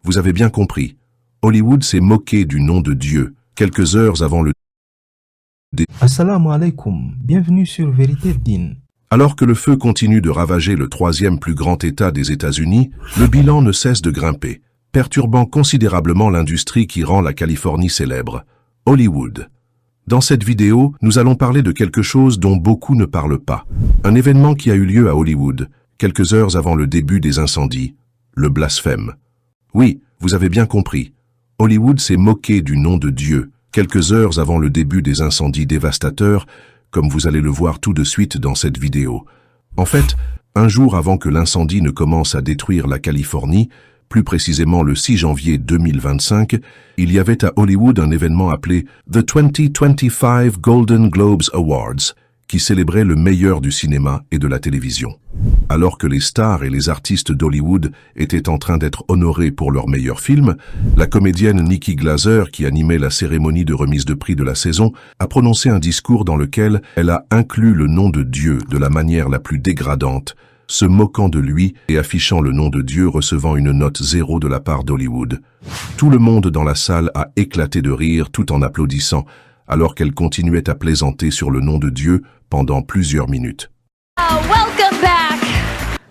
vous avez bien compris. Hollywood s'est moqué du nom de Dieu quelques heures avant le Assalamu alaikum, bienvenue sur Vérité Din. Alors que le feu continue de ravager le troisième plus grand État des États-Unis, le bilan ne cesse de grimper, perturbant considérablement l'industrie qui rend la Californie célèbre, Hollywood. Dans cette vidéo, nous allons parler de quelque chose dont beaucoup ne parlent pas. Un événement qui a eu lieu à Hollywood, quelques heures avant le début des incendies, le blasphème. Oui, vous avez bien compris. Hollywood s'est moqué du nom de Dieu, quelques heures avant le début des incendies dévastateurs, comme vous allez le voir tout de suite dans cette vidéo. En fait, un jour avant que l'incendie ne commence à détruire la Californie, plus précisément le 6 janvier 2025, il y avait à Hollywood un événement appelé The 2025 Golden Globes Awards, qui célébrait le meilleur du cinéma et de la télévision. Alors que les stars et les artistes d'Hollywood étaient en train d'être honorés pour leur meilleur film, la comédienne Nikki Glaser, qui animait la cérémonie de remise de prix de la saison, a prononcé un discours dans lequel elle a inclus le nom de Dieu de la manière la plus dégradante, se moquant de lui et affichant le nom de Dieu recevant une note 0 de la part d'Hollywood. Tout le monde dans la salle a éclaté de rire tout en applaudissant, alors qu'elle continuait à plaisanter sur le nom de Dieu pendant plusieurs minutes. Welcome back.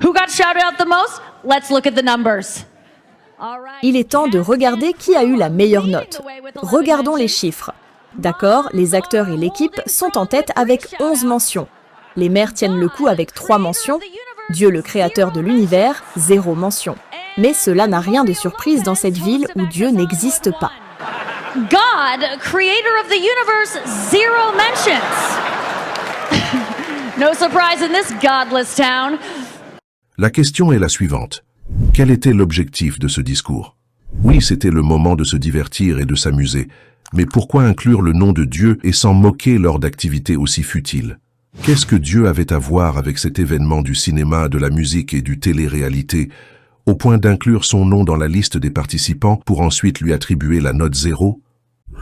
Who got shouted out the most? Let's look at the numbers. Il est temps de regarder qui a eu la meilleure note. Regardons les chiffres. D'accord, les acteurs et l'équipe sont en tête avec 11 mentions. Les mères tiennent le coup avec 3 mentions. Dieu le créateur de l'univers, 0 mention. Mais cela n'a rien de surprise dans cette ville où Dieu n'existe pas. God, creator of the universe, 0 mentions. No surprise in this godless town. La question est la suivante. Quel était l'objectif de ce discours? Oui, c'était le moment de se divertir et de s'amuser. Mais pourquoi inclure le nom de Dieu et s'en moquer lors d'activités aussi futiles? Qu'est-ce que Dieu avait à voir avec cet événement du cinéma, de la musique et du télé-réalité, au point d'inclure son nom dans la liste des participants pour ensuite lui attribuer la note 0?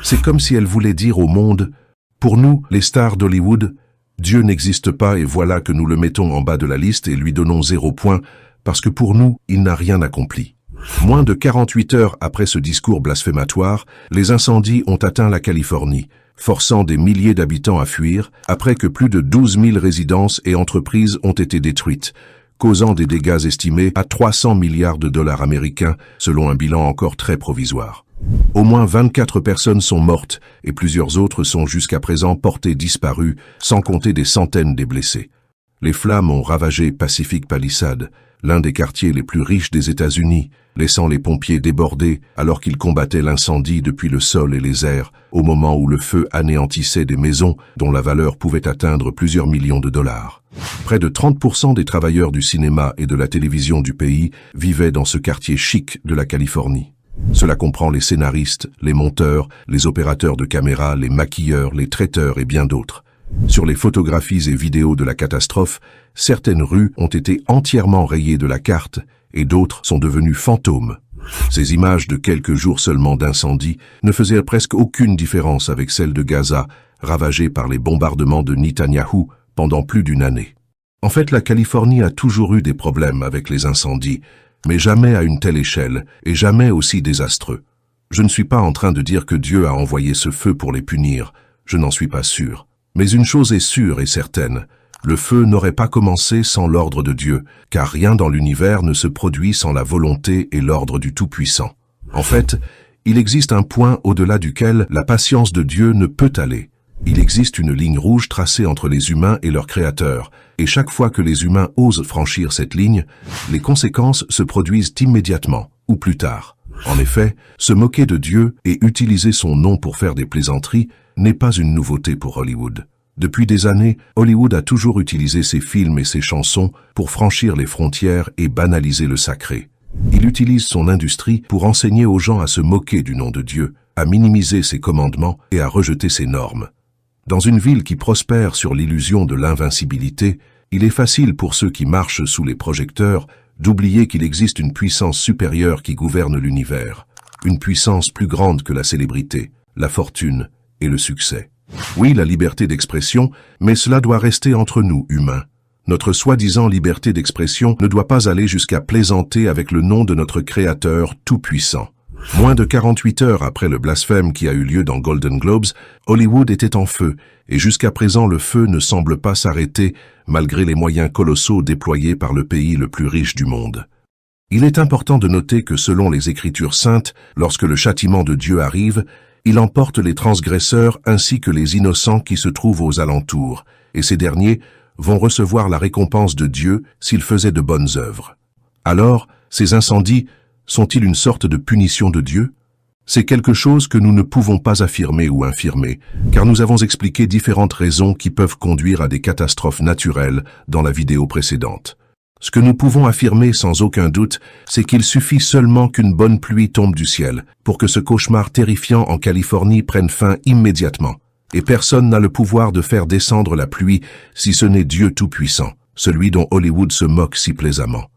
C'est comme si elle voulait dire au monde, pour nous, les stars d'Hollywood, Dieu n'existe pas et voilà que nous le mettons en bas de la liste et lui donnons 0 point, parce que pour nous, il n'a rien accompli. Moins de 48 heures après ce discours blasphématoire, les incendies ont atteint la Californie, forçant des milliers d'habitants à fuir, après que plus de 12 000 résidences et entreprises ont été détruites, causant des dégâts estimés à 300 milliards de dollars américains, selon un bilan encore très provisoire. Au moins 24 personnes sont mortes et plusieurs autres sont jusqu'à présent portées disparues, sans compter des centaines des blessés. Les flammes ont ravagé Pacific Palisades, l'un des quartiers les plus riches des États-Unis, laissant les pompiers débordés alors qu'ils combattaient l'incendie depuis le sol et les airs, au moment où le feu anéantissait des maisons dont la valeur pouvait atteindre plusieurs millions de dollars. Près de 30% des travailleurs du cinéma et de la télévision du pays vivaient dans ce quartier chic de la Californie. Cela comprend les scénaristes, les monteurs, les opérateurs de caméra, les maquilleurs, les traiteurs et bien d'autres. Sur les photographies et vidéos de la catastrophe, certaines rues ont été entièrement rayées de la carte et d'autres sont devenues fantômes. Ces images de quelques jours seulement d'incendie ne faisaient presque aucune différence avec celles de Gaza, ravagée par les bombardements de Netanyahou pendant plus d'une année. En fait, la Californie a toujours eu des problèmes avec les incendies, mais jamais à une telle échelle et jamais aussi désastreux. Je ne suis pas en train de dire que Dieu a envoyé ce feu pour les punir, je n'en suis pas sûr. Mais une chose est sûre et certaine, le feu n'aurait pas commencé sans l'ordre de Dieu, car rien dans l'univers ne se produit sans la volonté et l'ordre du Tout-Puissant. En fait, il existe un point au-delà duquel la patience de Dieu ne peut aller. Il existe une ligne rouge tracée entre les humains et leur Créateur, et chaque fois que les humains osent franchir cette ligne, les conséquences se produisent immédiatement, ou plus tard. En effet, se moquer de Dieu et utiliser son nom pour faire des plaisanteries n'est pas une nouveauté pour Hollywood. Depuis des années, Hollywood a toujours utilisé ses films et ses chansons pour franchir les frontières et banaliser le sacré. Il utilise son industrie pour enseigner aux gens à se moquer du nom de Dieu, à minimiser ses commandements et à rejeter ses normes. Dans une ville qui prospère sur l'illusion de l'invincibilité, il est facile pour ceux qui marchent sous les projecteurs d'oublier qu'il existe une puissance supérieure qui gouverne l'univers, une puissance plus grande que la célébrité, la fortune et le succès. Oui, la liberté d'expression, mais cela doit rester entre nous, humains. Notre soi-disant liberté d'expression ne doit pas aller jusqu'à plaisanter avec le nom de notre Créateur tout-puissant. Moins de 48 heures après le blasphème qui a eu lieu dans Golden Globes, Hollywood était en feu, et jusqu'à présent le feu ne semble pas s'arrêter malgré les moyens colossaux déployés par le pays le plus riche du monde. Il est important de noter que selon les Écritures saintes, lorsque le châtiment de Dieu arrive, il emporte les transgresseurs ainsi que les innocents qui se trouvent aux alentours, et ces derniers vont recevoir la récompense de Dieu s'ils faisaient de bonnes œuvres. Alors, ces incendies sont-ils une sorte de punition de Dieu? C'est quelque chose que nous ne pouvons pas affirmer ou infirmer, car nous avons expliqué différentes raisons qui peuvent conduire à des catastrophes naturelles dans la vidéo précédente. Ce que nous pouvons affirmer sans aucun doute, c'est qu'il suffit seulement qu'une bonne pluie tombe du ciel pour que ce cauchemar terrifiant en Californie prenne fin immédiatement. Et personne n'a le pouvoir de faire descendre la pluie si ce n'est Dieu Tout-Puissant, celui dont Hollywood se moque si plaisamment.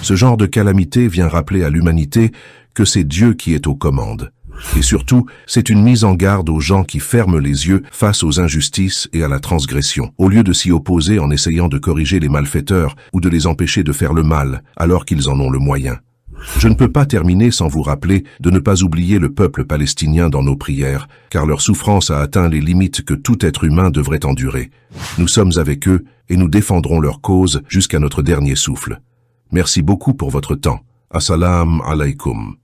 Ce genre de calamité vient rappeler à l'humanité que c'est Dieu qui est aux commandes. Et surtout, c'est une mise en garde aux gens qui ferment les yeux face aux injustices et à la transgression, au lieu de s'y opposer en essayant de corriger les malfaiteurs ou de les empêcher de faire le mal, alors qu'ils en ont le moyen. Je ne peux pas terminer sans vous rappeler de ne pas oublier le peuple palestinien dans nos prières, car leur souffrance a atteint les limites que tout être humain devrait endurer. Nous sommes avec eux et nous défendrons leur cause jusqu'à notre dernier souffle. Merci beaucoup pour votre temps. Assalamu alaikum.